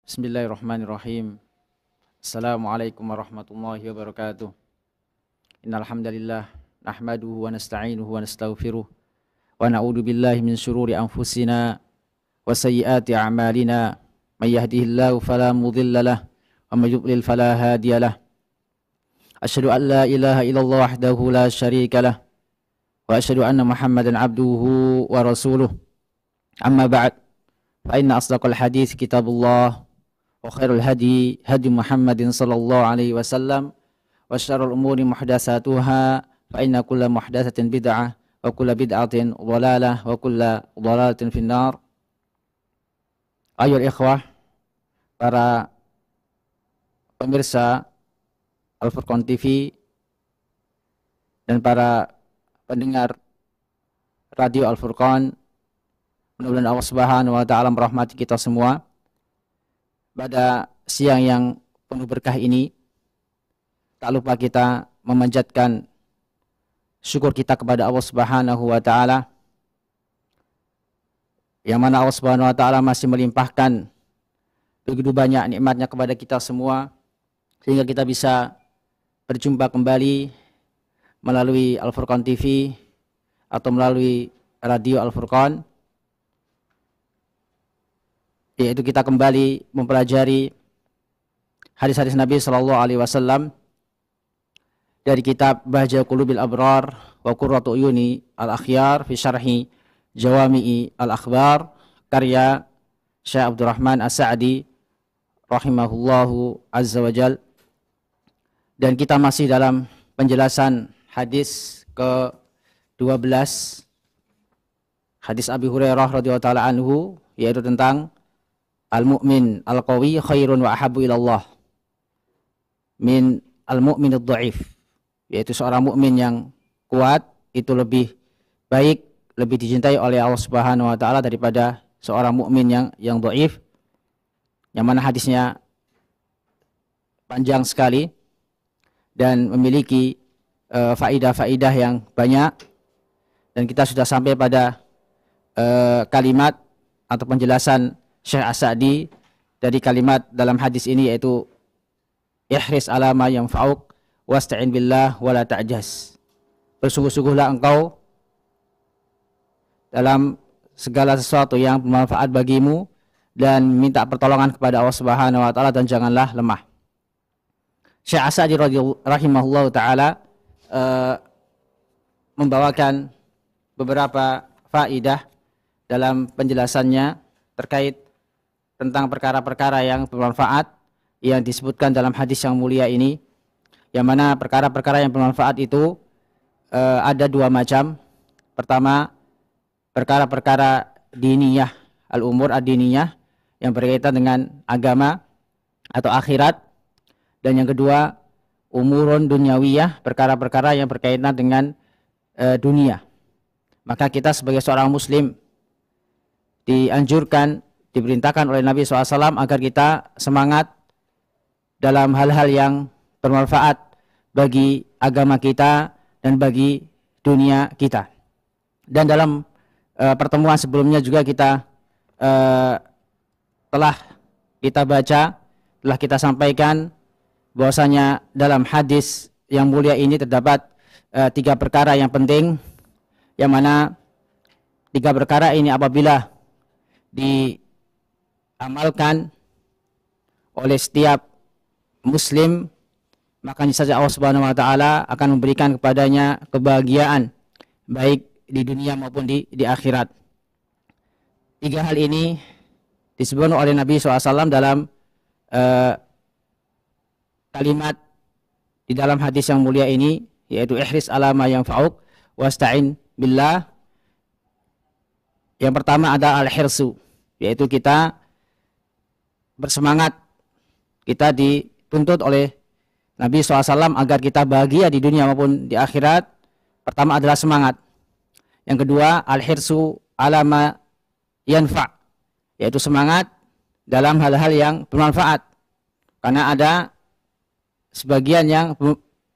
Bismillahirrahmanirrahim. Assalamualaikum warahmatullahi wabarakatuh. Innal hamdalillah nahmaduhu wa nasta'inuhu wa nastaghfiruh wa na'udzu billahi min shururi anfusina wa sayyiati a'malina. May yahdihillahu fala mudilla lahu wa may yudlil fala hadiya lahu. Asyhadu an la ilaha illallah wahdahu la syarika lahu wa asyhadu anna Muhammadan abduhu wa rasuluh. Amma ba'd. Fa inna asdaqal hadits kitabullah wa khairul hadi hadi Muhammadin sallallahu alaihi wasallam wa syarrul umuri muhdatsatuha fa inna kulla muhdatsatin bid'ah wa kulla bid'atin dhalalah wa kulla dhalalatin finnar. Ayyuhal ikhwah, para pemirsa Al-Furqan TV dan para pendengar radio Al-Furqan, mudah-mudahan Allah Subhanahu wa taala merahmati kita semua. Pada siang yang penuh berkah ini, tak lupa kita memanjatkan syukur kita kepada Allah Subhanahu wa taala, yang mana Allah Subhanahu wa taala masih melimpahkan begitu banyak nikmatnya kepada kita semua, sehingga kita bisa berjumpa kembali melalui Al-Furqan TV atau melalui radio Al-Furqan, yaitu kita kembali mempelajari hadis-hadis Nabi Sallallahu Alaihi Wasallam dari kitab Bahja Qulubil Abrar wa Qurratu Uyuni Al-Akhyar fi Syarhi Jawami'i Al-Akhbar, karya Syekh Abdurrahman As-Sa'di rahimahullahu azza wa jal. Dan kita masih dalam penjelasan hadis ke-12, hadis Abi Hurairah radhiyallahu taala anhu, yaitu tentang al-mu'min al-qawi khairun wa ahabbu ilallah min al-mu'min ad-dha'if, yaitu seorang mukmin yang kuat itu lebih baik, lebih dicintai oleh Allah Subhanahu wa taala daripada seorang mukmin yang dhaif, yang mana hadisnya panjang sekali dan memiliki faidah-faidah yang banyak, dan kita sudah sampai pada kalimat atau penjelasan Syekh As-Sa'di dari kalimat dalam hadis ini, yaitu ihris ala ma yanfa'uk wasta'in billah wala ta'jaz. Bersungguh-sungguhlah engkau dalam segala sesuatu yang bermanfaat bagimu dan minta pertolongan kepada Allah Subhanahu wa taala dan janganlah lemah. Syekh As-Sa'di rahimahullahu taala membawakan beberapa faidah dalam penjelasannya terkait tentang perkara-perkara yang bermanfaat yang disebutkan dalam hadis yang mulia ini, yang mana perkara-perkara yang bermanfaat itu ada dua macam. Pertama, perkara-perkara diniyah, al-umur ad-diniyah, yang berkaitan dengan agama atau akhirat. Dan yang kedua, umurun dunyawiyah, perkara-perkara yang berkaitan dengan dunia. Maka kita sebagai seorang muslim dianjurkan, diperintahkan oleh Nabi SAW agar kita semangat dalam hal-hal yang bermanfaat bagi agama kita dan bagi dunia kita. Dan dalam pertemuan sebelumnya juga kita telah kita baca, telah kita sampaikan bahwasanya dalam hadis yang mulia ini terdapat tiga perkara yang penting, yang mana tiga perkara ini apabila diamalkan oleh setiap muslim, maka niscaya Allah Subhanahu wa taala akan memberikan kepadanya kebahagiaan baik di dunia maupun di akhirat. Tiga hal ini disebut oleh Nabi SAW dalam kalimat di dalam hadis yang mulia ini, yaitu ihris ala ma yanfa'uk wasta'in billah. Yang pertama ada al-hirsu, yaitu kita bersemangat, kita dituntut oleh Nabi SAW agar kita bahagia di dunia maupun di akhirat. Pertama adalah semangat. Yang kedua, al-hirsu ala ma yanfa', yaitu semangat dalam hal-hal yang bermanfaat. Karena ada sebagian yang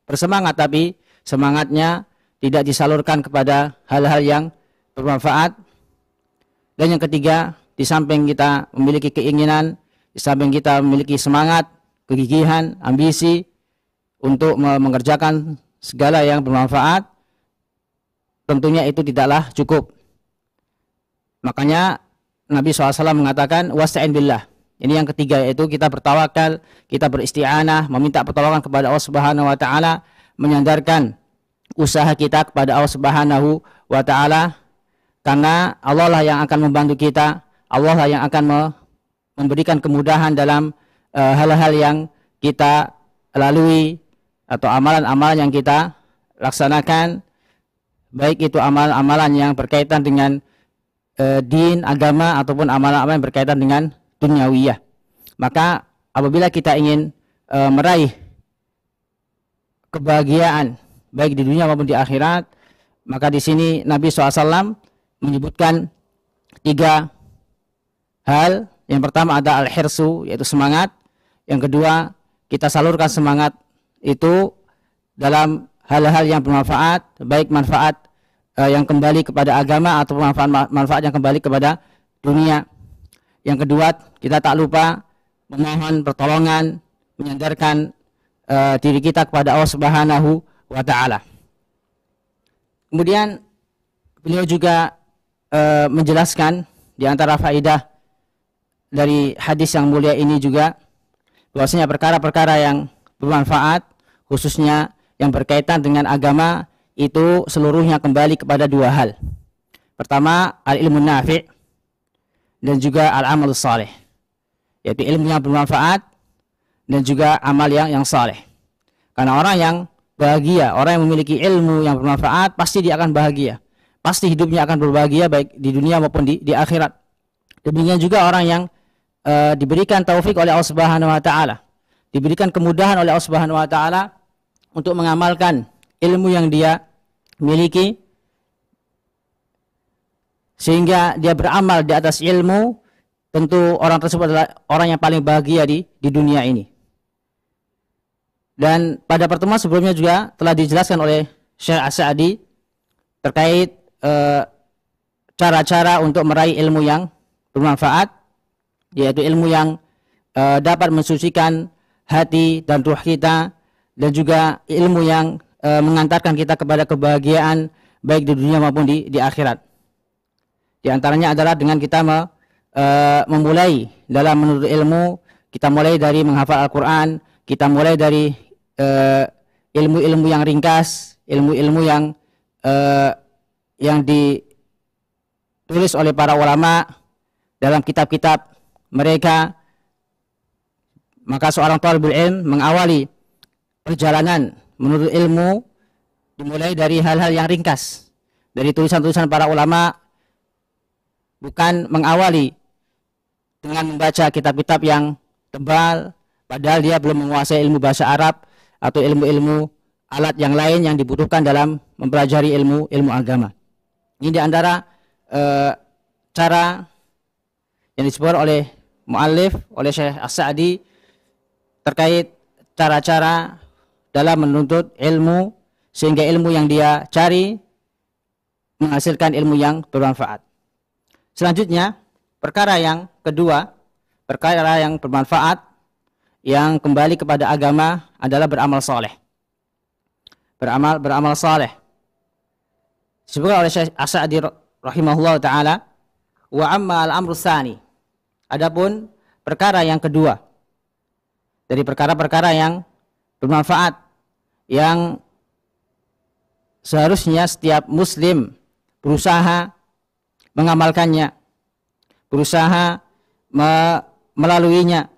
bersemangat tapi semangatnya tidak disalurkan kepada hal-hal yang bermanfaat. Dan yang ketiga, di samping kita memiliki keinginan, di Di samping kita memiliki semangat, kegigihan, ambisi untuk mengerjakan segala yang bermanfaat, tentunya itu tidaklah cukup. Makanya Nabi SAW mengatakan wasta'in billah. Ini yang ketiga, yaitu kita bertawakal, kita beristi'anah, meminta pertolongan kepada Allah Subhanahu wa taala, menyandarkan usaha kita kepada Allah Subhanahu wa taala, karena Allah lah yang akan membantu kita, Allah lah yang akan memberikan kemudahan dalam hal-hal yang kita lalui atau amalan-amalan yang kita laksanakan, baik itu amalan-amalan yang berkaitan dengan din, agama, ataupun amalan-amalan yang berkaitan dengan duniawiyah. Maka apabila kita ingin meraih kebahagiaan baik di dunia maupun di akhirat, maka di sini Nabi SAW menyebutkan 3 hal. Yang pertama ada al-hirsu, yaitu semangat. Yang kedua, kita salurkan semangat itu dalam hal-hal yang bermanfaat, baik manfaat yang kembali kepada agama atau manfaat yang kembali kepada dunia. Yang kedua, kita tak lupa memohon pertolongan, menyandarkan diri kita kepada Allah Subhanahu wa taala. Kemudian beliau juga menjelaskan di antara faidah dari hadis yang mulia ini juga bahwasanya perkara-perkara yang bermanfaat, khususnya yang berkaitan dengan agama, itu seluruhnya kembali kepada 2 hal. Pertama, al-ilmu nafi' dan juga al-amal saleh, yaitu ilmu yang bermanfaat dan juga amal yang saleh. Karena orang yang bahagia, orang yang memiliki ilmu yang bermanfaat, pasti dia akan bahagia, pasti hidupnya akan berbahagia baik di dunia maupun di akhirat. Demikian juga orang yang diberikan taufik oleh Allah Subhanahu wa taala, diberikan kemudahan oleh Allah Subhanahu wa taala untuk mengamalkan ilmu yang dia miliki, sehingga dia beramal di atas ilmu, tentu orang tersebut adalah orang yang paling bahagia di dunia ini. Dan pada pertemuan sebelumnya juga telah dijelaskan oleh Syekh As-Sa'di terkait cara-cara untuk meraih ilmu yang bermanfaat, yaitu ilmu yang dapat mensucikan hati dan ruh kita, dan juga ilmu yang mengantarkan kita kepada kebahagiaan baik di dunia maupun di akhirat. Di antaranya adalah dengan kita memulai dalam menuntut ilmu, kita mulai dari menghafal Al-Quran, kita mulai dari ilmu-ilmu yang ringkas, ilmu-ilmu yang ditulis oleh para ulama dalam kitab-kitab mereka. Maka seorang thalibul ilm mengawali perjalanan menuntut ilmu dimulai dari hal-hal yang ringkas, dari tulisan-tulisan para ulama, bukan mengawali dengan membaca kitab-kitab yang tebal, padahal dia belum menguasai ilmu bahasa Arab atau ilmu-ilmu alat yang lain yang dibutuhkan dalam mempelajari ilmu agama. Ini di antara cara yang disebut oleh muallif, oleh Syekh As-Sa'di, terkait cara-cara dalam menuntut ilmu, sehingga ilmu yang dia cari menghasilkan ilmu yang bermanfaat. Selanjutnya, perkara yang kedua, perkara yang bermanfaat yang kembali kepada agama adalah beramal saleh. Beramal saleh. Disebutkan oleh Syekh As-Sa'di rahimahullah taala, wa amma al-amru tsani. Adapun perkara yang kedua dari perkara-perkara yang bermanfaat yang seharusnya setiap muslim berusaha mengamalkannya, berusaha melaluinya,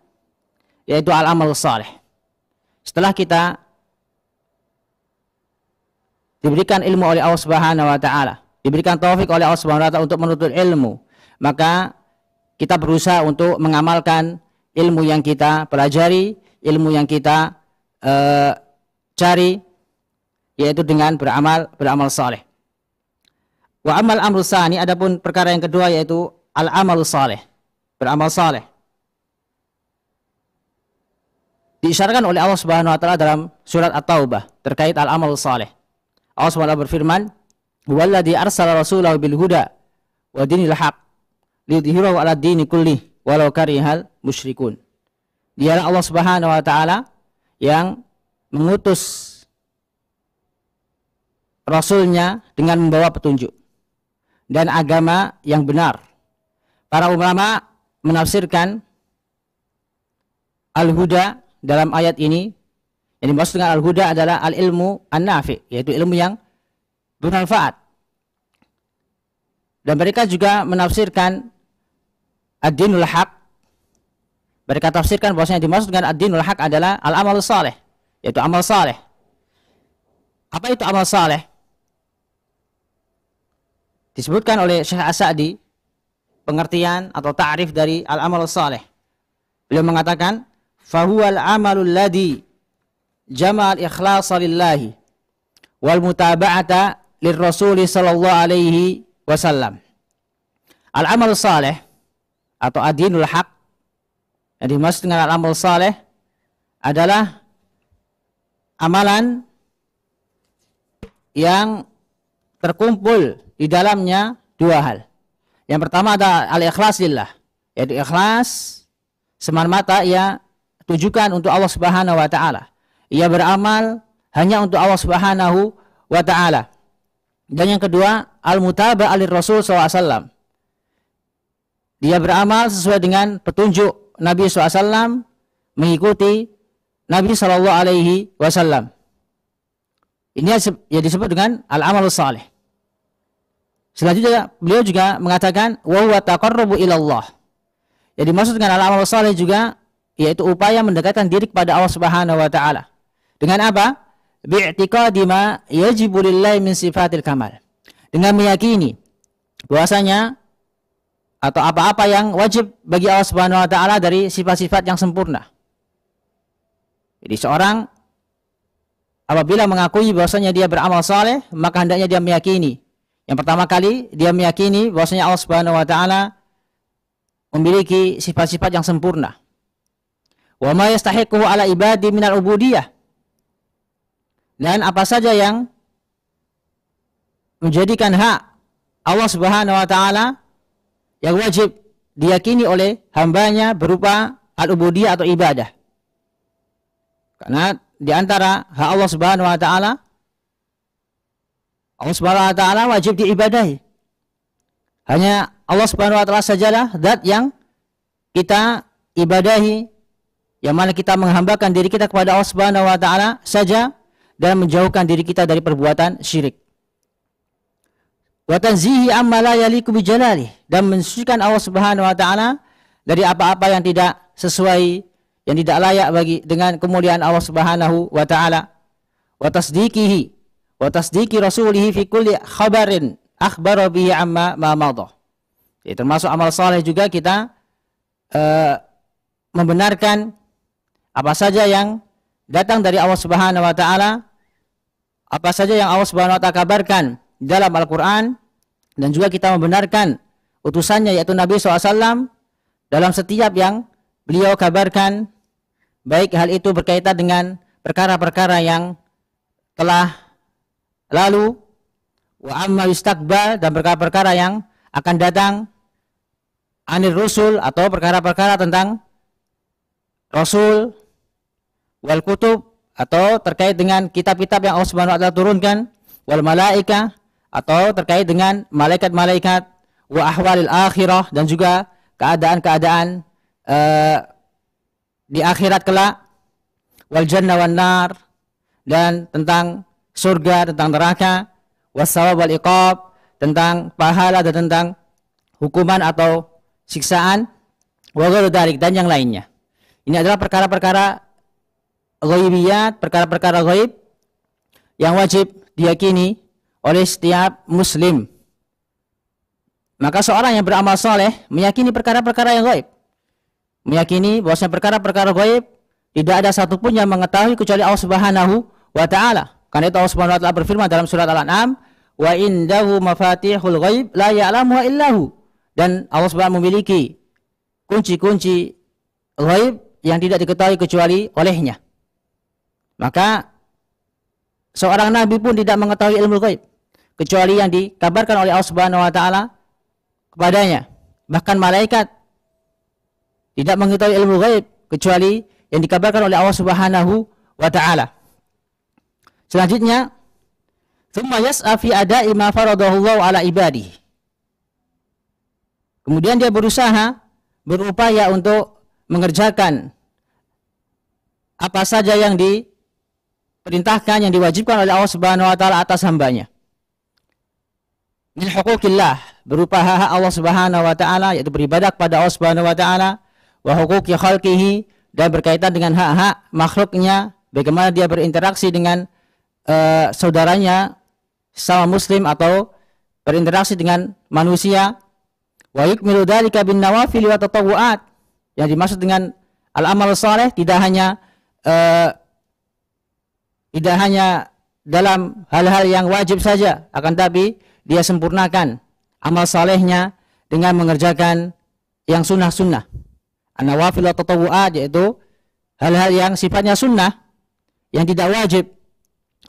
yaitu al-amal saleh. Setelah kita diberikan ilmu oleh Allah Subhanahu wa taala, diberikan taufik oleh Allah Subhanahu wa taala untuk menuntut ilmu, maka kita berusaha untuk mengamalkan ilmu yang kita pelajari, ilmu yang kita cari, yaitu dengan beramal saleh. Wa amal amru tsani, adapun perkara yang kedua yaitu al-amal saleh, beramal saleh. Diisyaratkan oleh Allah Subhanahu wa taala dalam surat At-Taubah terkait al-amal saleh. Allah Subhanahu wa taala berfirman, "Huwallazi arsala rasulahu bil huda wa dinil haq liyudhhirahu 'ala dini kullih walau karihal musyrikun." Dialah Allah Subhanahu wa taala yang mengutus Rasulnya dengan membawa petunjuk dan agama yang benar. Para ulama menafsirkan al-huda dalam ayat ini, yang dimaksud dengan al-huda adalah al-ilmu an-nafi, yaitu ilmu yang bermanfaat. Dan mereka juga menafsirkan ad-dinul haq. Mereka tafsirkan bahwasanya dimaksud dengan ad-dinul haq adalah al-amal saleh, yaitu amal saleh. Apa itu amal saleh? Disebutkan oleh Syekh As-Sa'di pengertian atau ta'rif dari al-amal saleh. Beliau mengatakan, "Fahuwal amalul ladzi jama'al ikhlasa lillahi wal mutaba'ata lirrasul sallallahu alaihi wasallam." Al-amal saleh atau ad-dinul haq, yang dimaksud dengan al-amal saleh adalah amalan yang terkumpul di dalamnya dua hal. Yang pertama adalah al-ikhlas lillah, yaitu ikhlas semata-mata ia tujukan untuk Allah Subhanahu wa taala. Ia beramal hanya untuk Allah Subhanahu wa taala. Dan yang kedua, al-mutaba'ah lir-rasul sallallahu alaihi wasallam. Dia beramal sesuai dengan petunjuk Nabi SAW, mengikuti Nabi sallallahu alaihi wasallam. Ini yang disebut dengan al-amal saleh. Selanjutnya beliau juga mengatakan wa huwa taqarrubu ilallah. Yang dimaksud dengan al-amal saleh juga yaitu upaya mendekatkan diri kepada Allah Subhanahu wa taala. Dengan apa? Bi'tiqadi ma yajibu lillahi min sifatil kamal. Dengan meyakini bahwasanya atau apa-apa yang wajib bagi Allah Subhanahu wa taala dari sifat-sifat yang sempurna. Jadi seorang apabila mengakui bahwasanya dia beramal saleh, maka hendaknya dia meyakini. Yang pertama kali dia meyakini bahwasanya Allah Subhanahu wa taala memiliki sifat-sifat yang sempurna. Wa ma yastahiquhu ala ibadi minal ubudiyah. Dan apa saja yang menjadikan hak Allah Subhanahu wa taala yang wajib diyakini oleh hambanya berupa al-ubudiyah atau ibadah. Karena di antara hak Allah Subhanahu wa taala, Allah Subhanahu wa taala wajib diibadahi. Hanya Allah Subhanahu wa taala sajalah zat yang kita ibadahi, yang mana kita menghambakan diri kita kepada Allah Subhanahu wa taala saja dan menjauhkan diri kita dari perbuatan syirik. Wa tanzihi amma la yaliqu bi jalalihi, dan mensucikan Allah Subhanahu wa taala dari apa-apa yang tidak sesuai, yang tidak layak bagi dengan kemuliaan Allah Subhanahu wa taala. Wa tasdiqihi wa tasdiqi rasulihi fi kulli khabarin akhbara bihi amma ma madha. Termasuk amal saleh juga kita membenarkan apa saja yang datang dari Allah Subhanahu wa taala, apa saja yang Allah Subhanahu wa taala kabarkan dalam Al-Qur'an, dan juga kita membenarkan utusannya yaitu Nabi SAW dalam setiap yang beliau kabarkan, baik hal itu berkaitan dengan perkara-perkara yang telah lalu, wa amma yustaqbal, dan perkara-perkara yang akan datang, anir rusul, atau perkara-perkara tentang Rasul, wal kutub, atau terkait dengan kitab-kitab yang Allah Subhanahu wa taala turunkan, wal malaika, atau terkait dengan malaikat-malaikat, wa ahwalil akhirah, dan juga keadaan-keadaan di akhirat kelak, wal jannah wan nar, dan tentang surga, tentang neraka, wassawab wal iqab, tentang pahala dan tentang hukuman atau siksaan, wa ghairu dzalik, dan yang lainnya. Ini adalah perkara-perkara ghaibiyat, perkara-perkara ghaib yang wajib diyakini oleh setiap muslim. Maka seorang yang beramal soleh meyakini perkara-perkara yang ghaib, meyakini bahwasanya perkara-perkara ghaib tidak ada satupun yang mengetahui kecuali Allah Subhanahu wa taala. Karena itu Allah Subhanahu wa taala berfirman dalam surat Al-An'am, wa indahu mafatihul ghaib la ya'lamuha illahu. Dan Allah Subhanahu memiliki kunci-kunci ghaib yang tidak diketahui kecuali olehnya. Maka seorang nabi pun tidak mengetahui ilmu ghaib kecuali yang dikabarkan oleh Allah Subhanahu wa taala kepadanya. Bahkan malaikat tidak mengetahui ilmu ghaib kecuali yang dikabarkan oleh Allah Subhanahu wa taala. Selanjutnya, tsumma yas'a fi ada'i ma faradahu Allah ala ibadihi. Kemudian dia berupaya untuk mengerjakan apa saja yang diperintahkan, yang diwajibkan oleh Allah Subhanahu wa taala atas hambanya. Min huquqillah, berupa hak Allah Subhanahu wa taala, yaitu beribadah kepada Allah Subhanahu wa taala, wa huquqi khalqihi, dan berkaitan dengan hak-hak makhluknya, bagaimana dia berinteraksi dengan saudaranya sama muslim atau berinteraksi dengan manusia. Wa yukmilu dzalika bin nawafil wa tatawwu'at, yang dimaksud dengan al-amal saleh tidak hanya dalam hal-hal yang wajib saja, akan tapi dia sempurnakan amal salehnya dengan mengerjakan yang sunnah-sunnah. An-nawafil wa tatawwu'at, yaitu hal-hal yang sifatnya sunnah, yang tidak wajib,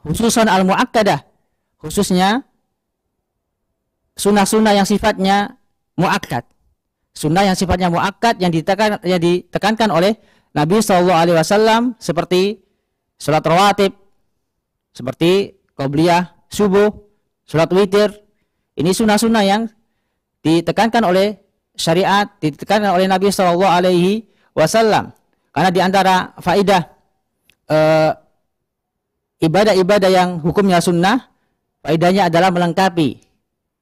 khususan al-mu'akkadah, khususnya sunnah-sunnah yang sifatnya mu'akkad. Sunnah yang sifatnya mu'akkad yang ditekankan oleh Nabi SAW, seperti salat rawatib, seperti qabliyah subuh, salat witir. Ini sunnah-sunnah yang ditekankan oleh syariat, ditekankan oleh Nabi SAW. Karena di antara faidah ibadah-ibadah yang hukumnya sunnah, faidahnya adalah melengkapi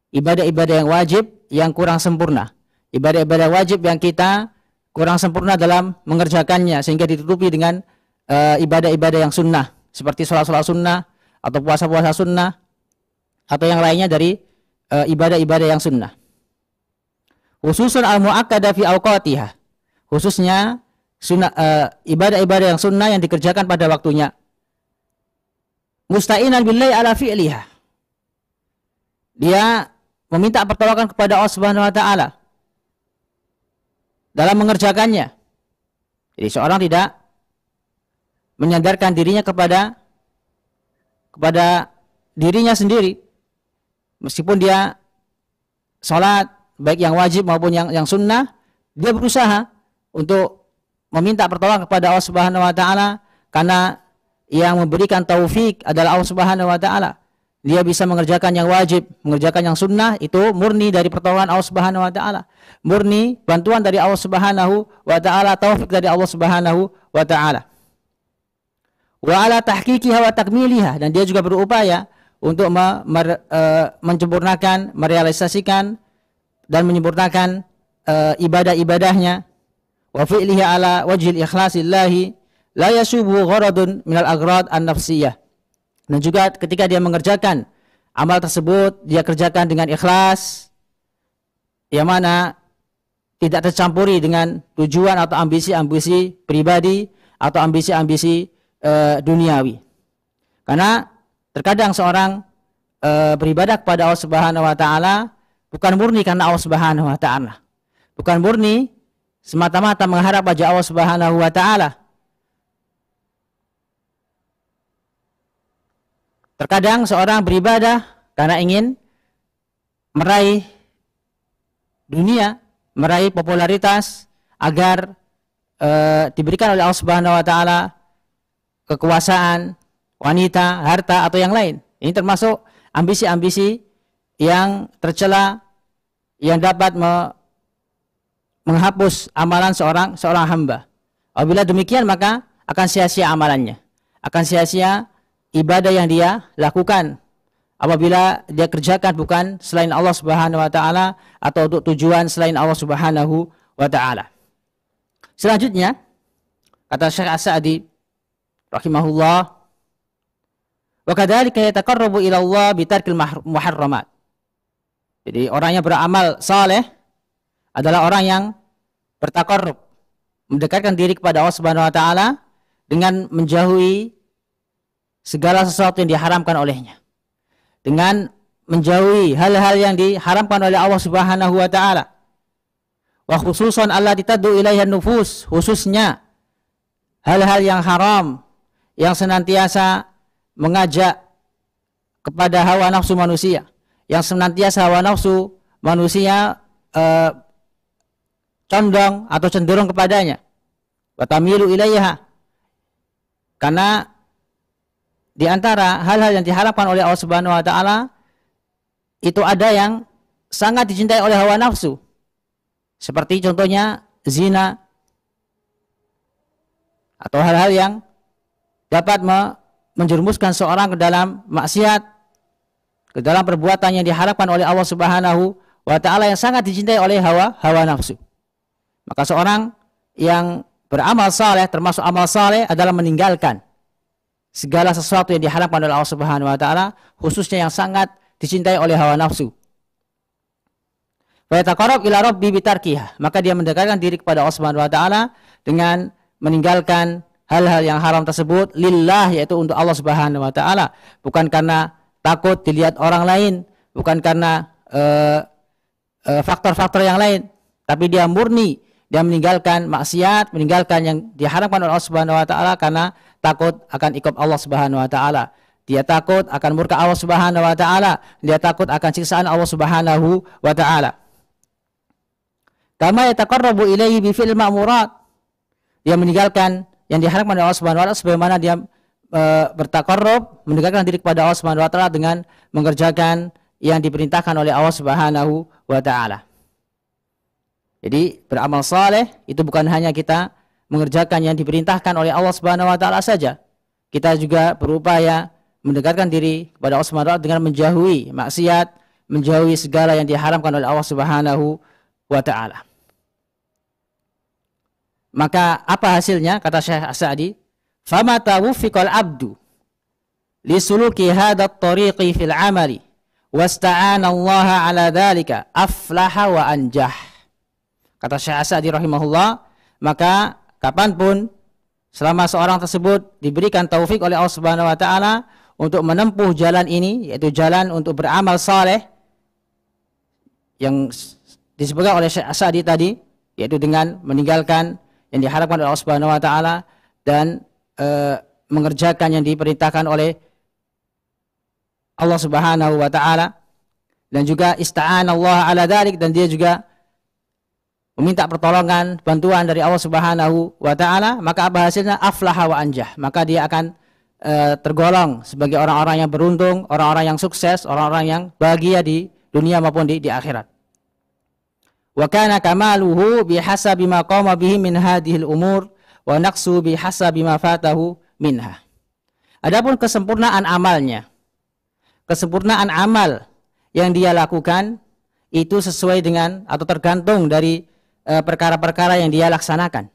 ibadah-ibadah yang wajib yang kurang sempurna. Ibadah-ibadah wajib yang kita kurang sempurna dalam mengerjakannya, sehingga ditutupi dengan ibadah-ibadah yang sunnah, seperti sholat-sholat sunnah atau puasa-puasa sunnah atau yang lainnya dari ibadah-ibadah yang sunnah. Khususun al-mu'akkadah fi awqatiha, khususnya sunnah, ibadah-ibadah yang sunnah yang dikerjakan pada waktunya. Musta'inan billahi ala fi'liha, dia meminta pertolongan kepada Allah Subhanahu wa taala dalam mengerjakannya. Jadi seorang tidak menyandarkan dirinya kepada dirinya sendiri, meskipun dia sholat baik yang wajib maupun yang sunnah, dia berusaha untuk meminta pertolongan kepada Allah Subhanahu wa taala, karena yang memberikan taufik adalah Allah Subhanahu wa taala. Dia bisa mengerjakan yang wajib, mengerjakan yang sunnah, itu murni dari pertolongan Allah Subhanahu wa taala, murni bantuan dari Allah Subhanahu wa taala, taufik dari Allah Subhanahu wa taala. Wa ala tahqiqiha wa takmiliha, dan dia juga berupaya untuk menyempurnakan, merealisasikan dan menyempurnakan ibadah-ibadahnya. Wa fi'liha ala wajhil ikhlasillahi la yasubu gharadun minal aghrad an-nafsiyah. Dan juga ketika dia mengerjakan amal tersebut, dia kerjakan dengan ikhlas, yang mana tidak tercampuri dengan tujuan atau ambisi-ambisi pribadi atau ambisi-ambisi duniawi. Karena terkadang seorang beribadah kepada Allah Subhanahu wa taala bukan murni karena Allah Subhanahu wa taala, bukan murni semata-mata mengharap wajah Allah Subhanahu wa taala. Terkadang seorang beribadah karena ingin meraih dunia, meraih popularitas, agar diberikan oleh Allah Subhanahu wa taala kekuasaan, wanita, harta atau yang lain. Ini termasuk ambisi-ambisi yang tercela, yang dapat menghapus amalan seorang hamba. Apabila demikian, maka akan sia-sia amalannya, akan sia-sia ibadah yang dia lakukan apabila dia kerjakan bukan selain Allah Subhanahu wa taala atau untuk tujuan selain Allah Subhanahu wa taala. Selanjutnya, kata Syekh As-Sa'di rahimahullah, wa kadzalika yataqarrabu ila Allah bi tarkil muharramat. Jadi orang yang beramal saleh adalah orang yang bertaqarrub, mendekatkan diri kepada Allah Subhanahu wa taala dengan menjauhi segala sesuatu yang diharamkan olehnya, dengan menjauhi hal-hal yang diharamkan oleh Allah Subhanahu wa taala. Wa khususan allati tad'u ilaiha nufus, khususnya hal-hal yang haram yang senantiasa mengajak kepada hawa nafsu manusia, yang senantiasa hawa nafsu manusia condong atau cenderung kepadanya. wa tamilu ilaiha. Karena di antara hal-hal yang diharapkan oleh Allah Subhanahu wa taala itu ada yang sangat dicintai oleh hawa nafsu. Seperti contohnya zina atau hal-hal yang dapat menjerumuskan seorang ke dalam maksiat, ke dalam perbuatan yang diharapkan oleh Allah Subhanahu wa taala yang sangat dicintai oleh hawa nafsu. Maka seorang yang beramal saleh, termasuk amal saleh adalah meninggalkan segala sesuatu yang diharapkan oleh Allah Subhanahu wa taala, khususnya yang sangat dicintai oleh hawa nafsu. Wa yataqarrab ila rabbi bitarkiha, maka dia mendekatkan diri kepada Allah Subhanahu wa taala dengan meninggalkan hal-hal yang haram tersebut lillah, yaitu untuk Allah Subhanahu wa taala, bukan karena takut dilihat orang lain, bukan karena faktor-faktor yang lain, tapi dia murni, dia meninggalkan maksiat, meninggalkan yang diharapkan oleh Allah Subhanahu wa taala karena takut akan iqab Allah Subhanahu wa taala. Dia takut akan murka Allah Subhanahu wa taala, dia takut akan siksaan Allah Subhanahu wa taala. Kama yataqarrabu ilaihi bi fi'l ma'murat. Dia meninggalkan yang diharapkan oleh Allah Subhanahu wa taala sebagaimana dia bertaqarrub, mendekatkan diri kepada Allah Subhanahu wa taala dengan mengerjakan yang diperintahkan oleh Allah Subhanahu wa taala. Jadi beramal saleh itu bukan hanya kita mengerjakan yang diperintahkan oleh Allah Subhanahu wa taala saja. Kita juga berupaya mendekatkan diri kepada Allah Subhanahu wa taala dengan menjauhi maksiat, menjauhi segala yang diharamkan oleh Allah Subhanahu wa taala. Maka apa hasilnya? Kata Syekh As-Sa'di, "Fama tawfiqal 'abdu li suluki hadha at-tariqi fil 'amali wasta'ana Allah 'ala dzalika aflaha wa anjah." Kata Syekh As-Sa'di rahimahullah, maka kapanpun selama seorang tersebut diberikan taufik oleh Allah Subhanahu wa taala untuk menempuh jalan ini, yaitu jalan untuk beramal saleh yang disebutkan oleh Syekh As-Sa'di tadi, yaitu dengan meninggalkan yang diharapkan oleh Allah Subhanahu wa taala dan mengerjakan yang diperintahkan oleh Allah Subhanahu wa taala, dan juga ista'ana Allah 'ala dzalik, dan dia juga meminta pertolongan, bantuan dari Allah Subhanahu wa taala, maka apa hasilnya? Aflaha wa anjah. Maka dia akan tergolong sebagai orang-orang yang beruntung, orang-orang yang sukses, orang-orang yang bahagia di dunia maupun di akhirat. Wa kana kamaluhu bihasabi ma qama bihi min hadhil umur wa naqsu bihasabi ma fatahu minha. Adapun kesempurnaan amalnya, kesempurnaan amal yang dia lakukan itu sesuai dengan atau tergantung dari perkara-perkara yang dia laksanakan.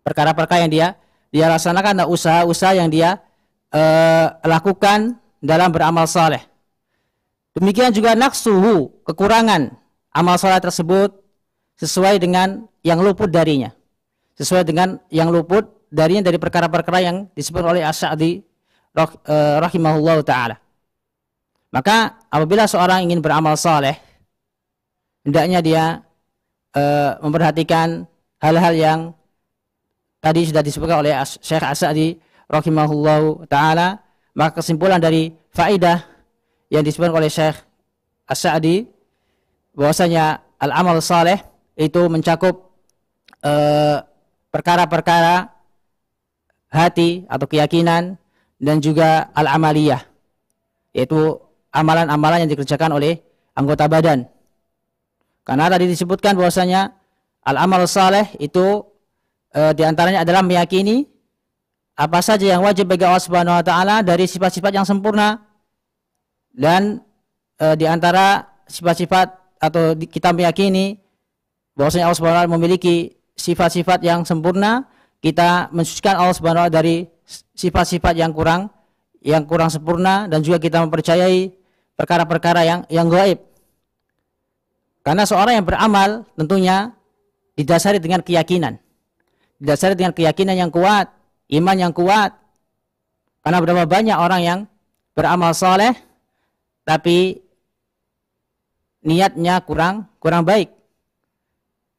Perkara-perkara yang dia laksanakan dan usaha-usaha yang dia lakukan dalam beramal saleh. Demikian juga naqsuhu, kekurangan amal saleh tersebut sesuai dengan yang luput darinya. Sesuai dengan yang luput darinya dari perkara-perkara yang disebut oleh As-Sa'di rahimahullahu taala. Maka apabila seorang ingin beramal saleh, hendaknya dia memperhatikan hal-hal yang tadi sudah disebutkan oleh Syekh As-Sa'di rahimahullahu taala. Maka kesimpulan dari faidah yang disebutkan oleh Syekh As-Sa'di bahwasanya al-amal saleh itu mencakup perkara-perkara hati atau keyakinan, dan juga al-amaliyah, yaitu amalan-amalan yang dikerjakan oleh anggota badan. Karena tadi disebutkan bahwasanya al-amal saleh itu diantaranya adalah meyakini apa saja yang wajib bagi Allah Subhanahu wa taala dari sifat-sifat yang sempurna, dan diantara sifat-sifat atau kita meyakini bahwasanya Allah Subhanahu wa taala memiliki sifat-sifat yang sempurna, kita mensucikan Allah Subhanahu wa taala dari sifat-sifat yang kurang sempurna, dan juga kita mempercayai perkara-perkara yang gaib. Karena seorang yang beramal tentunya didasari dengan keyakinan. Didasari dengan keyakinan yang kuat, iman yang kuat. Karena berapa banyak orang yang beramal saleh tapi niatnya kurang baik.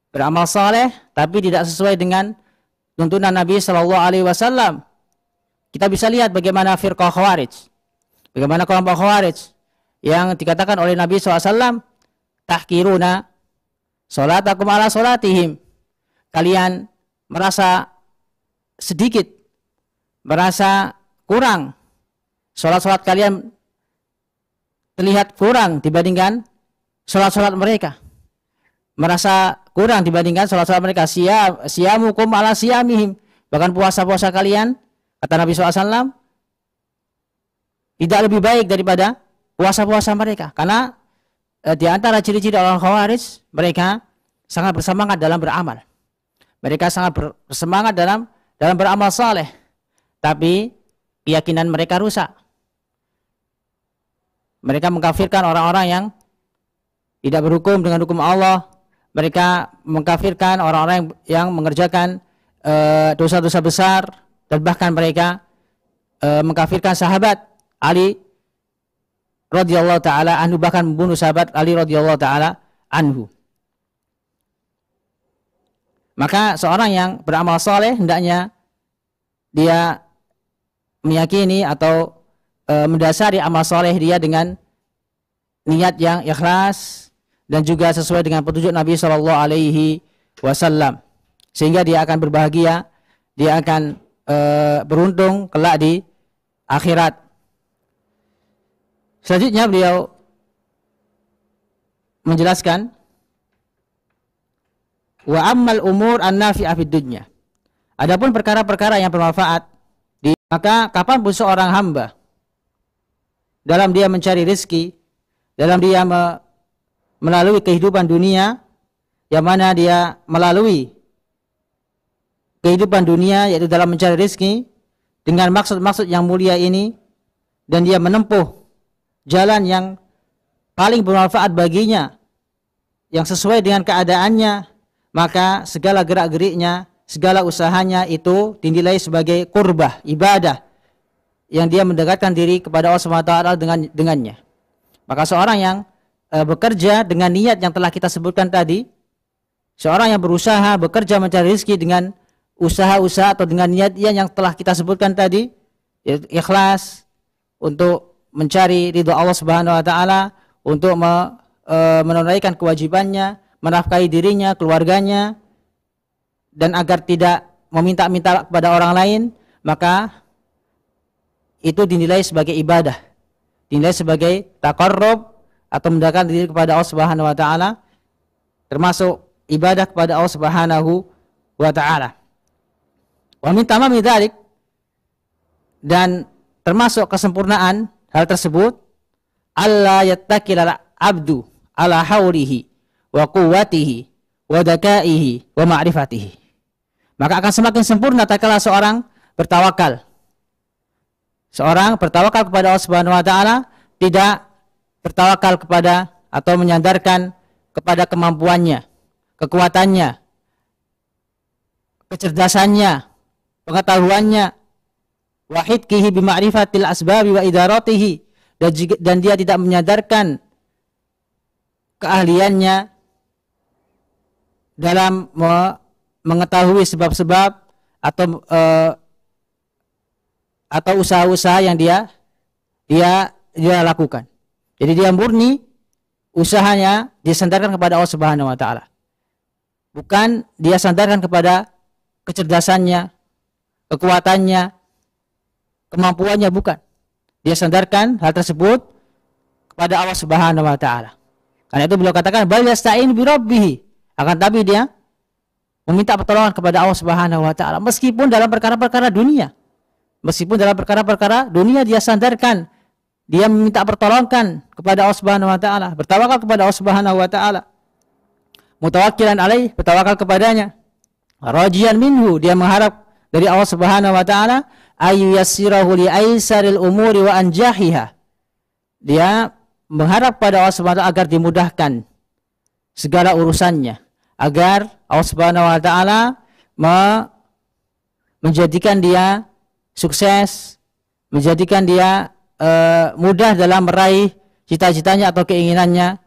Beramal saleh tapi tidak sesuai dengan tuntunan Nabi sallallahu alaihi wasallam. Kita bisa lihat bagaimana firqah Khawarij. Bagaimana kelompok Khawarij yang dikatakan oleh Nabi sallallahu alaihi wasallam, tahkiruna salatakum ala salatihim. Kalian merasa sedikit, merasa kurang, sholat-sholat kalian terlihat kurang dibandingkan sholat-sholat mereka, merasa kurang dibandingkan sholat-sholat mereka. Siyamukum ala siyamihim, bahkan puasa-puasa kalian, kata Nabi SAW, tidak lebih baik daripada puasa-puasa mereka. Karena di antara ciri-ciri orang Khawarij, mereka sangat bersemangat dalam beramal. Mereka sangat bersemangat dalam beramal saleh, tapi keyakinan mereka rusak. Mereka mengkafirkan orang-orang yang tidak berhukum dengan hukum Allah. Mereka mengkafirkan orang-orang yang mengerjakan dosa-dosa besar, dan bahkan mereka mengkafirkan sahabat Ali radhiyallahu taala anhu, bahkan membunuh sahabat Ali radhiyallahu taala anhu. Maka seorang yang beramal saleh hendaknya dia meyakini atau mendasari amal soleh dia dengan niat yang ikhlas dan juga sesuai dengan petunjuk Nabi Shallallahu Alaihi Wasallam, sehingga dia akan berbahagia, dia akan beruntung kelak di akhirat. Selanjutnya beliau menjelaskan, wa ammal umur an-nafi'ah fid dunya. Adapun perkara-perkara yang bermanfaat, maka kapanpun seorang hamba dalam dia mencari rezeki, dalam dia melalui kehidupan dunia, yang mana dia melalui kehidupan dunia yaitu dalam mencari rezeki dengan maksud-maksud yang mulia ini, dan dia menempuh jalan yang paling bermanfaat baginya, yang sesuai dengan keadaannya, maka segala gerak-geriknya, segala usahanya itu dinilai sebagai qurbah, ibadah yang dia mendekatkan diri kepada Allah SWT dengannya. Maka seorang yang bekerja dengan niat yang telah kita sebutkan tadi, seorang yang berusaha bekerja mencari rezeki dengan usaha-usaha atau dengan niat yang telah kita sebutkan tadi, ikhlas untuk mencari ridha Allah Subhanahu wa taala, untuk menunaikan kewajibannya, menafkahi dirinya, keluarganya, dan agar tidak meminta-minta kepada orang lain, maka itu dinilai sebagai ibadah, dinilai sebagai taqarrub atau mendekatkan diri kepada Allah Subhanahu wa taala, termasuk ibadah kepada Allah Subhanahu wa taala. Wa min tamami dzalik, dan termasuk kesempurnaan hal tersebut, alla yattakil abdu ala haulihi wa quwwatihi wa dakaihi wa ma'rifatihi. Maka akan semakin sempurna tatkala seorang bertawakal. Seorang bertawakal kepada Allah Subhanahu wa taala, tidak bertawakal kepada atau menyandarkan kepada kemampuannya, kekuatannya, kecerdasannya, pengetahuannya, wa hidkihi bi ma'rifatil asbabi wa idaratihi, dan dia tidak menyandarkan keahliannya dalam mengetahui sebab-sebab atau usaha-usaha yang dia lakukan. Jadi dia murni usahanya disandarkan kepada Allah Subhanahu wa taala. Bukan dia sandarkan kepada kecerdasannya, kekuatannya, kemampuannya, bukan. Dia sandarkan hal tersebut kepada Allah Subhanahu wa taala. Karena itu beliau katakan bal yasta'in bi rabbih. Akan tapi dia meminta pertolongan kepada Allah Subhanahu wa taala meskipun dalam perkara-perkara dunia. Meskipun dalam perkara-perkara dunia dia sandarkan, dia meminta pertolongan kepada Allah Subhanahu wa taala, bertawakal kepada Allah Subhanahu wa taala. Mutawakkilan alaih, bertawakal kepadanya. Rajian minhu, dia mengharap dari Allah Subhanahu wa taala ayu yassirahu li aisaril umuri wa anjahiha. Dia mengharap pada Allah Subhanahu wa taala agar dimudahkan segala urusannya, agar Allah Subhanahu wa taala menjadikan dia sukses, menjadikan dia mudah dalam meraih cita-citanya atau keinginannya,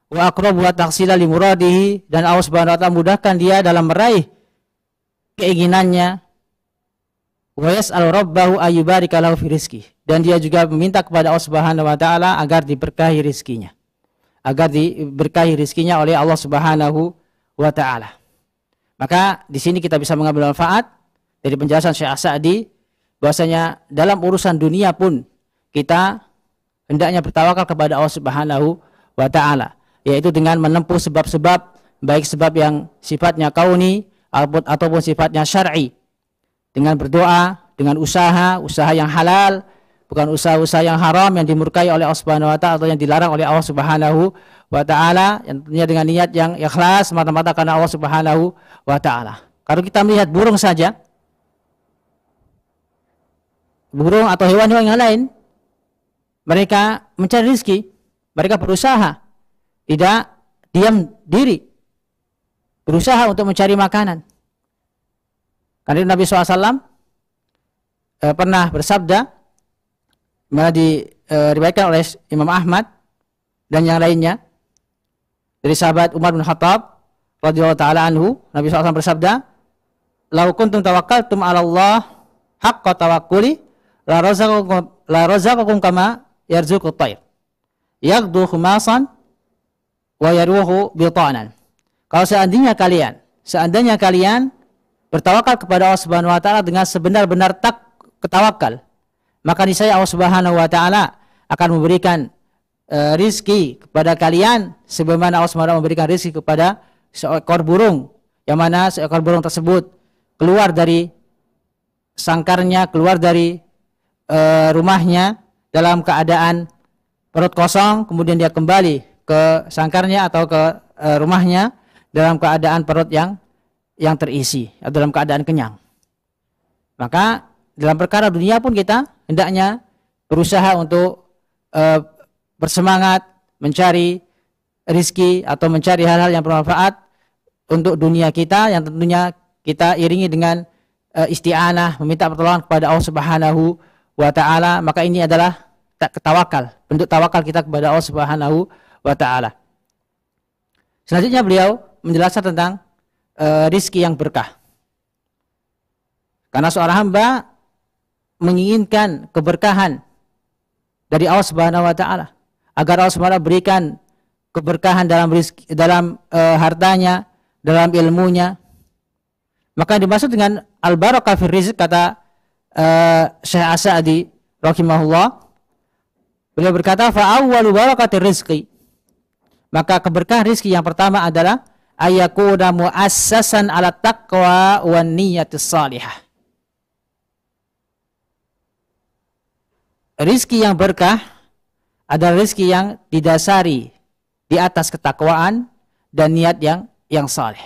wa aqrabu wa tahsila li muradihi, dan Allah Subhanahu wa taala mudahkan dia dalam meraih keinginannya, wa yas'al rabbahu ayyubarika lahu fi rizqi, dan dia juga meminta kepada Allah Subhanahu wa taala agar diberkahi rizkinya, agar diberkahi rizkinya oleh Allah Subhanahu wa taala. Maka di sini kita bisa mengambil manfaat dari penjelasan Syekh As-Sa'di bahwasanya dalam urusan dunia pun kita hendaknya bertawakal kepada Allah Subhanahu wa taala, yaitu dengan menempuh sebab-sebab, baik sebab yang sifatnya kauni ataupun sifatnya syar'i, dengan berdoa, dengan usaha yang halal, bukan usaha-usaha yang haram yang dimurkai oleh Allah Subhanahu wa taala atau yang dilarang oleh Allah Subhanahu wa taala, yang tentunya dengan niat yang ikhlas semata-mata karena Allah Subhanahu wa taala. Kalau kita melihat burung saja, burung atau hewan-hewan yang lain, mereka mencari rezeki, mereka berusaha, tidak diam diri, berusaha untuk mencari makanan. Karena Nabi SAW pernah bersabda, mana diriwayatkan oleh Imam Ahmad dan yang lainnya dari sahabat Umar bin Khattab radhiyallahu taala anhu, Nabi SAW bersabda, "Lau kuntum tawakkaltum 'ala Allah haqqa tawakkuli la razaqakum kama yarzuqut tayr yaghdu khumasan wa yaruhu bitanan." Kalau seandainya kalian bertawakal kepada Allah Subhanahu wa taala dengan sebenar-benar ketawakal, maka niscaya Allah Subhanahu wa taala akan memberikan rizki kepada kalian sebagaimana Allah Subhanahu wa taala memberikan rizki kepada seekor burung, yang mana seekor burung tersebut keluar dari sangkarnya, keluar dari rumahnya dalam keadaan perut kosong, kemudian dia kembali ke sangkarnya atau ke rumahnya dalam keadaan perut yang terisi atau dalam keadaan kenyang. Maka dalam perkara dunia pun kita hendaknya berusaha untuk bersemangat mencari rizki atau mencari hal-hal yang bermanfaat untuk dunia kita, yang tentunya kita iringi dengan isti'anah, meminta pertolongan kepada Allah Subhanahu wa taala. Maka ini adalah tawakal, bentuk tawakal kita kepada Allah Subhanahu wa taala. Selanjutnya beliau menjelaskan tentang rizki yang berkah. Karena seorang hamba menginginkan keberkahan dari Allah Subhanahu wa taala, agar Allah Subhanahu wa taala berikan keberkahan dalam rizki, dalam hartanya, dalam ilmunya. Maka dimaksud dengan al-barakah fil rizq, kata Syekh As-Sa'di rahimahullah, beliau berkata, fa awwalu barakatir rizqi, maka keberkahan rizki yang pertama adalah ayakuna muassasan ala taqwa wan niyatis salihah. Rizki yang berkah adalah rizki yang didasari di atas ketakwaan dan niat yang saleh.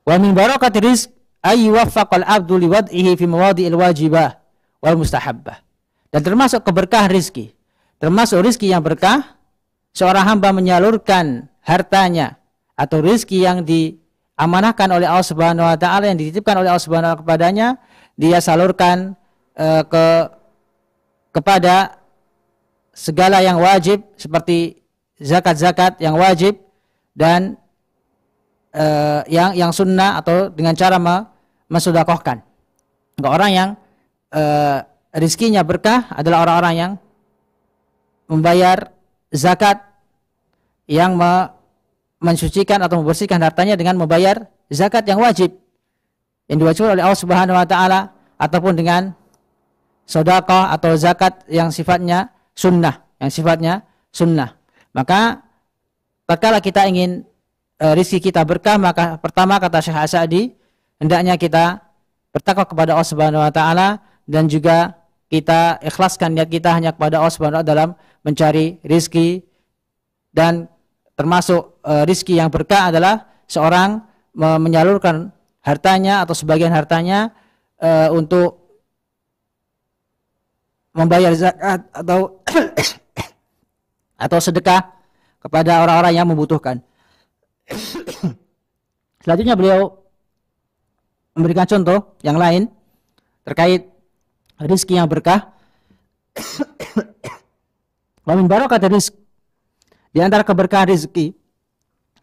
Wa min barakati rizq ay yuwaffaqal abdu liwad'ihi fi mawadhi'il wajibah wal mustahabbah. Dan termasuk keberkahan rizki, termasuk rizki yang berkah, seorang hamba menyalurkan hartanya atau rizki yang diamanahkan oleh Allah Subhanahu wa taala, yang dititipkan oleh Allah Subhanahu wa taala kepadanya, dia salurkan kepada segala yang wajib seperti zakat-zakat yang wajib dan yang sunnah, atau dengan cara mensedekahkan. Orang yang rizkinya berkah adalah orang-orang yang membayar zakat, yang mensucikan atau membersihkan hartanya dengan membayar zakat yang wajib yang diwajibkan oleh Allah Subhanahu wa taala, ataupun dengan sedekah atau zakat yang sifatnya sunnah, Maka tatkala kita ingin rizki kita berkah, maka pertama kata Syekh As-Sa'di, hendaknya kita bertakwa kepada Allah Subhanahu wa taala, dan juga kita ikhlaskan niat kita hanya kepada Allah Subhanahu wa taala dalam mencari rizki. Dan termasuk rizki yang berkah adalah seorang menyalurkan hartanya atau sebagian hartanya untuk membayar zakat atau sedekah kepada orang-orang yang membutuhkan. Selanjutnya beliau memberikan contoh yang lain terkait rizki yang berkah. Wa min barakatir rizq, di antara keberkahan rizki,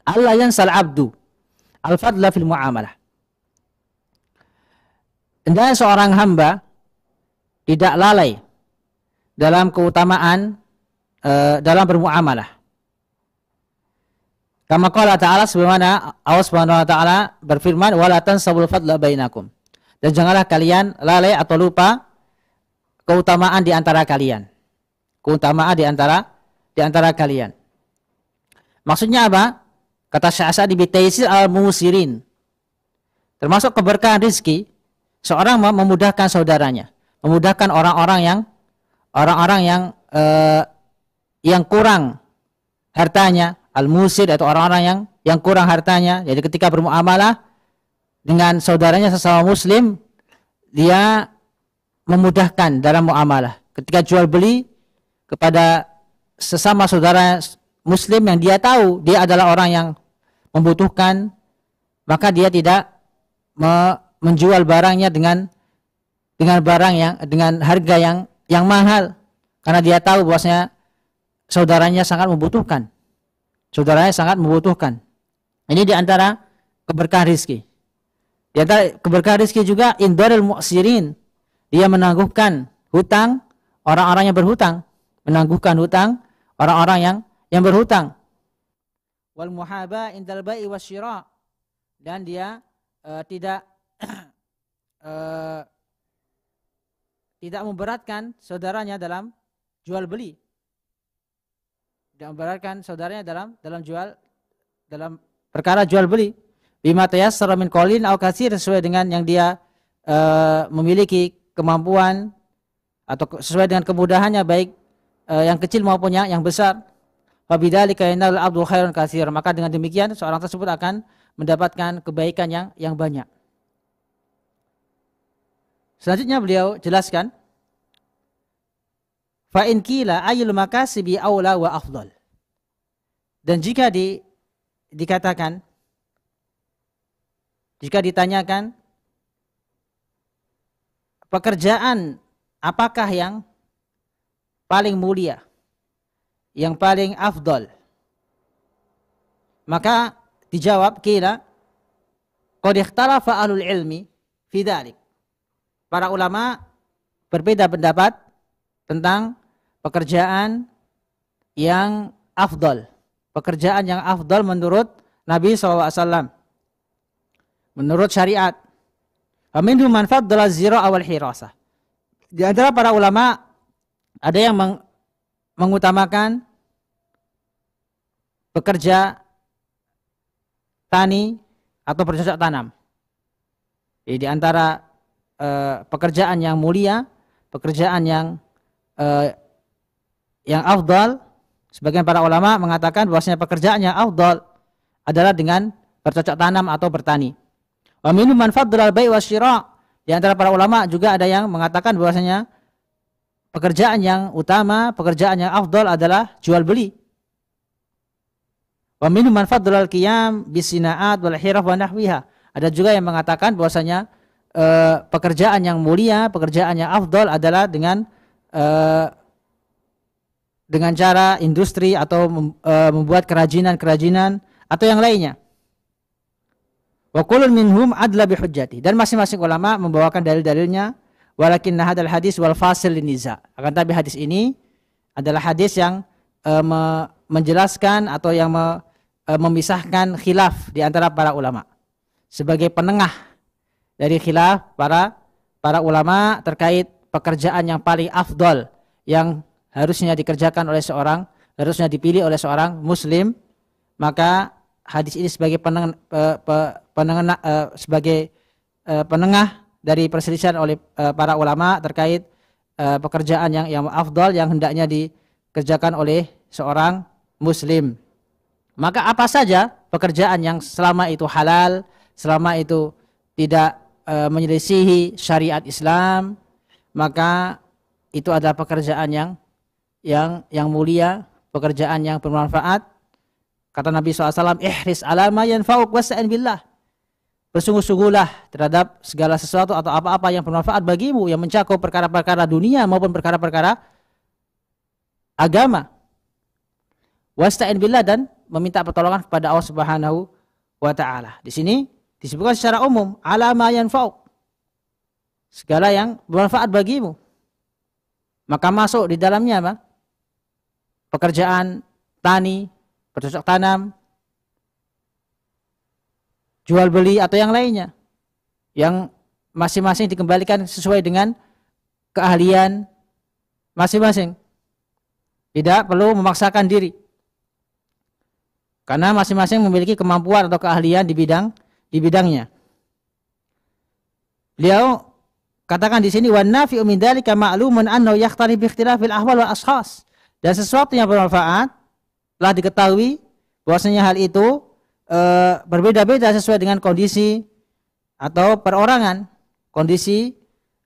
Allah yansal abdu al-fadla fil muamalah. Hendaknya seorang hamba tidak lalai dalam keutamaan dalam bermuamalah. Kama qala ta'ala, sebagaimana Allah Subhanahu wa taala berfirman, wala tansabul fadla bainakum. Dan janganlah kalian lalai atau lupa keutamaan di antara kalian. Keutamaan di antara kalian. Maksudnya apa? Kata Syekh Sa'di bi Taisir al-Musirin. Termasuk keberkahan rezeki, seorang memudahkan saudaranya, memudahkan orang-orang yang kurang hartanya, al-musir atau orang-orang yang kurang hartanya. Jadi ketika bermuamalah dengan saudaranya sesama muslim, dia memudahkan dalam muamalah. Ketika jual beli kepada sesama saudara muslim yang dia tahu dia adalah orang yang membutuhkan, maka dia tidak menjual barangnya dengan harga yang mahal, karena dia tahu bahwasanya saudaranya sangat membutuhkan. Ini di antara keberkahan rezeki. Di antara keberkahan rezeki juga indoril mu'sirin. Dia menangguhkan hutang orang-orang yang berhutang, menangguhkan hutang orang-orang yang berhutang. Wal muhaba indal bai'i wasyira. Dan dia tidak memberatkan saudaranya dalam jual beli. Tidak memberatkan saudaranya dalam perkara jual beli. Bima tayassara min qaulin aw katsir, sesuai dengan yang dia memiliki kemampuan atau sesuai dengan kemudahannya, baik yang kecil maupun yang besar. Fa bidzalika yanal abdu khairan katsir. Maka dengan demikian seorang tersebut akan mendapatkan kebaikan yang banyak. Selanjutnya beliau jelaskan, fa in qila ayyul makasibi aula wa afdal. Dan jika ditanyakan pekerjaan apakah yang paling mulia, yang paling afdal, maka dijawab qila qad ikhtalafa ahlul ilmi fi dzalik. Para ulama berbeda pendapat tentang pekerjaan yang afdal. Pekerjaan yang afdal menurut Nabi SAW, menurut syariat. Minhum man faddala az-zira'a wal hirasah. Di antara para ulama ada yang mengutamakan bekerja tani atau bercocok tanam. Jadi di antara pekerjaan yang mulia, pekerjaan yang afdal, sebagian para ulama mengatakan bahwasanya pekerjaan yang afdal adalah dengan bercocok tanam atau bertani. Wa minhum man faddala al-bai' wasyira'. Di antara para ulama juga ada yang mengatakan bahwasanya pekerjaan yang utama, pekerjaan yang afdal adalah jual beli. Wa minhum man faddala al-qiyam bisina'at wal hiraf wa nahwiha. Ada juga yang mengatakan bahwasanya pekerjaan yang mulia, pekerjaan yang afdal adalah dengan cara industri atau membuat kerajinan-kerajinan atau yang lainnya. Wa kullun minhum adla bi hujjati. Dan masing-masing ulama membawakan dalil-dalilnya. Walakinna hadzal hadis wal fasil liniza. Akan tapi hadis ini adalah hadis yang menjelaskan atau yang memisahkan khilaf di antara para ulama. Sebagai penengah dari khilaf para ulama terkait pekerjaan yang paling afdal yang harusnya dikerjakan oleh seorang, harusnya dipilih oleh seorang muslim, maka hadis ini sebagai penengah dari perselisihan oleh para ulama terkait pekerjaan yang afdal yang hendaknya dikerjakan oleh seorang muslim. Maka apa saja pekerjaan yang selama itu halal, selama itu tidak menyelisihi syariat Islam, maka itu adalah pekerjaan yang mulia, pekerjaan yang bermanfaat. Kata Nabi SAW, ihris ala ma yanfa'uk wasta'in billah. Bersungguh-sungguhlah terhadap segala sesuatu atau apa-apa yang bermanfaat bagimu, yang mencakup perkara-perkara dunia maupun perkara-perkara agama. Wasta'in billah, dan meminta pertolongan kepada Allah Subhanahu wa taala. Di sini disebutkan secara umum, ala ma yanfa'uk, segala yang bermanfaat bagimu. Maka masuk di dalamnya apa? Pekerjaan tani, bercocok tanam, jual beli atau yang lainnya, yang masing-masing dikembalikan sesuai dengan keahlian masing-masing. Tidak perlu memaksakan diri, karena masing-masing memiliki kemampuan atau keahlian di bidangnya. Beliau katakan di sini, wan nafi'u min dzalika ma'lumun annahu yakhtalifu bi ikhtilafil ahwal wal ashkhas. Dan sesuatu yang bermanfaat telah diketahui bahwasanya hal itu berbeda-beda sesuai dengan kondisi atau perorangan, kondisi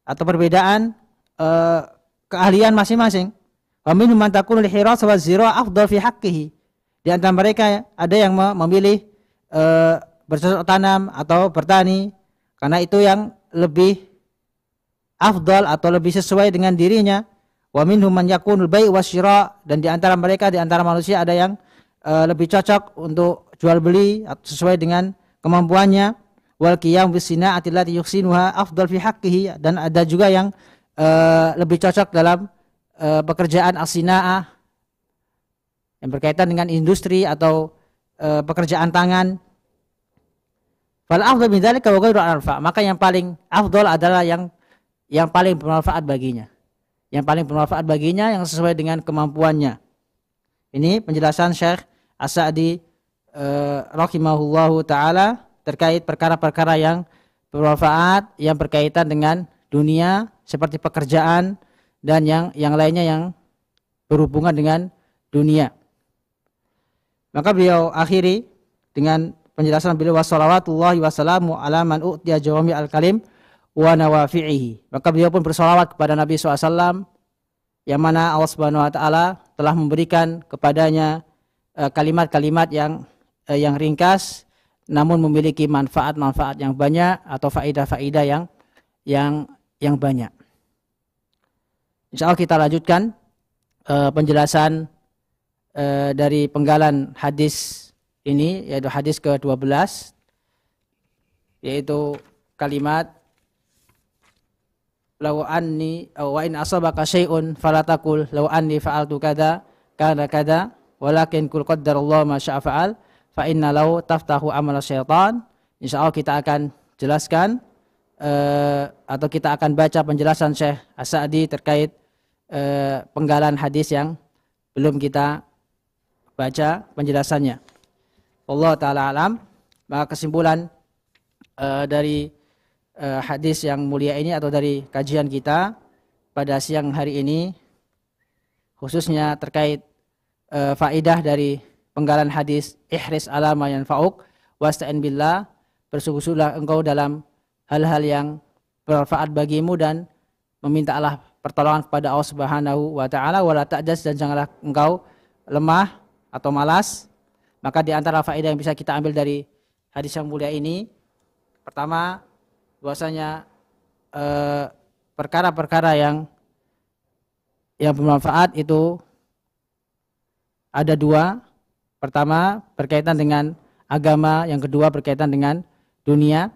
atau perbedaan keahlian masing-masing. Wa minhum man takunu al-hirasa wa zira' afdal fi haqqihi. Di antara mereka ada yang memilih bercocok tanam atau bertani karena itu yang lebih afdal atau lebih sesuai dengan dirinya. Wa minhum man yakunul bai' wasyira', dan di antara mereka, di antara manusia ada yang lebih cocok untuk jual beli sesuai dengan kemampuannya. Wal qiyam bis sina'ati allati yuhsinuha afdal fi haqqihi, dan ada juga yang lebih cocok dalam pekerjaan as-sina'ah yang berkaitan dengan industri atau pekerjaan tangan. Fal afdal min dzalika wa ghairu anfa', maka yang paling afdal adalah yang paling bermanfaat baginya. Yang paling bermanfaat baginya yang sesuai dengan kemampuannya. Ini penjelasan Syekh As-Sa'di rahimahullahu taala terkait perkara-perkara yang bermanfaat yang berkaitan dengan dunia seperti pekerjaan dan yang lainnya yang berhubungan dengan dunia. Maka beliau akhiri dengan penjelasan beliau, wassalawatullahi wassalamu ala man u'tiya jawami al-kalim wa nawafi'ihi. Maka beliau pun bersalawat kepada Nabi SAW yang mana Allah Subhanahu wa taala telah memberikan kepadanya kalimat-kalimat yang ringkas namun memiliki manfaat-manfaat yang banyak atau faidah-faidah yang banyak. Insyaallah kita lanjutkan penjelasan dari penggalan hadis ini, yaitu hadis ke-12, yaitu kalimat law anni wa in asabaka syai'un falatakul law anni fa'altu kada kana kada walakin kul qaddarallahu ma syaa fa'al fa inna law taftahu amal syaitan. Insyaallah kita akan jelaskan atau kita akan baca penjelasan Syekh As-Sa'di terkait penggalan hadis yang belum kita baca penjelasannya. Allah taala alam. Maka kesimpulan dari hadis yang mulia ini atau dari kajian kita pada siang hari ini, khususnya terkait faidah dari penggalan hadis ihris ala ma yanfa'uk wasta'in billah, bersungguh-sungguhlah engkau dalam hal-hal yang bermanfaat bagimu dan memintalah pertolongan kepada Allah Subhanahu wa taala, wala ta'jas, dan janganlah engkau lemah atau malas. Maka di antara faedah yang bisa kita ambil dari hadis yang mulia ini, pertama bahwasanya perkara-perkara yang bermanfaat itu ada dua. Pertama berkaitan dengan agama, yang kedua berkaitan dengan dunia.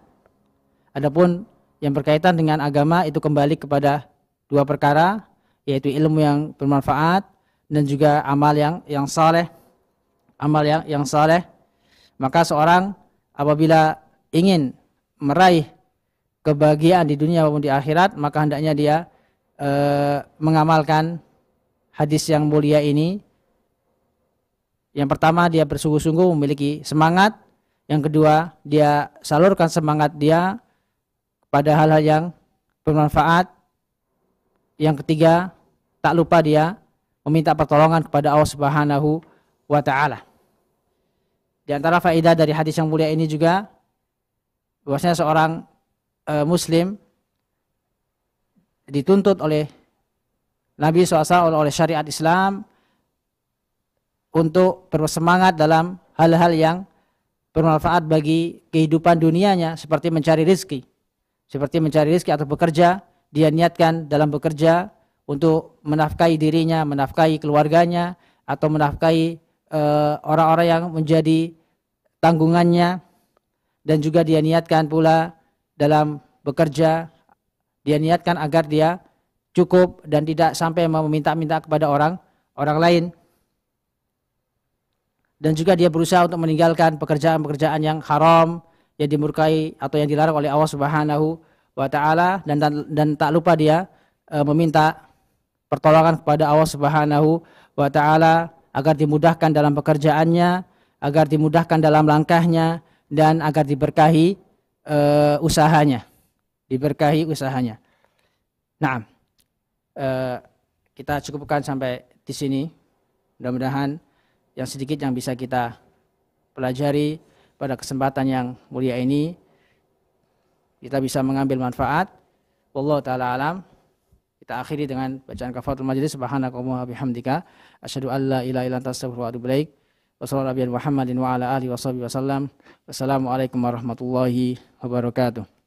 Adapun yang berkaitan dengan agama itu kembali kepada dua perkara, yaitu ilmu yang bermanfaat dan juga amal yang saleh. Amal yang saleh. Maka seorang apabila ingin meraih kebahagiaan di dunia maupun di akhirat, maka hendaknya dia mengamalkan hadis yang mulia ini. Yang pertama, dia bersungguh-sungguh memiliki semangat. Yang kedua, dia salurkan semangat dia pada hal-hal yang bermanfaat. Yang ketiga, tak lupa dia meminta pertolongan kepada Allah Subhanahu wa taala. Di antara faedah dari hadis yang mulia ini juga bahwasanya seorang muslim dituntut oleh Nabi SAW, oleh syariat Islam, untuk bersemangat dalam hal-hal yang bermanfaat bagi kehidupan dunianya, seperti mencari rezeki. Seperti mencari rezeki atau bekerja, dia niatkan dalam bekerja untuk menafkahi dirinya, menafkahi keluarganya, atau menafkahi orang-orang yang menjadi tanggungannya. Dan juga dia niatkan pula dalam bekerja, dia niatkan agar dia cukup dan tidak sampai meminta-minta kepada orang lain. Dan juga dia berusaha untuk meninggalkan pekerjaan-pekerjaan yang haram, yang dimurkai atau yang dilarang oleh Allah Subhanahu wa taala, dan tak lupa dia meminta pertolongan kepada Allah Subhanahu wa taala agar dimudahkan dalam pekerjaannya, agar dimudahkan dalam langkahnya, dan agar diberkahi usahanya. Diberkahi usahanya. Nah, kita cukupkan sampai di sini. Mudah-mudahan yang sedikit yang bisa kita pelajari pada kesempatan yang mulia ini kita bisa mengambil manfaat. Wallahu taala alam. Kita akhiri dengan bacaan kafaratul majlis. Subhanakallahumma wa bihamdika asyhadu an la ilaha illa anta astaghfiruka wa atubu ilaik. Wassallallahu ala Muhammadin wa ala alihi washabihi wasallam. Wassalamualaikum warahmatullahi wabarakatuh.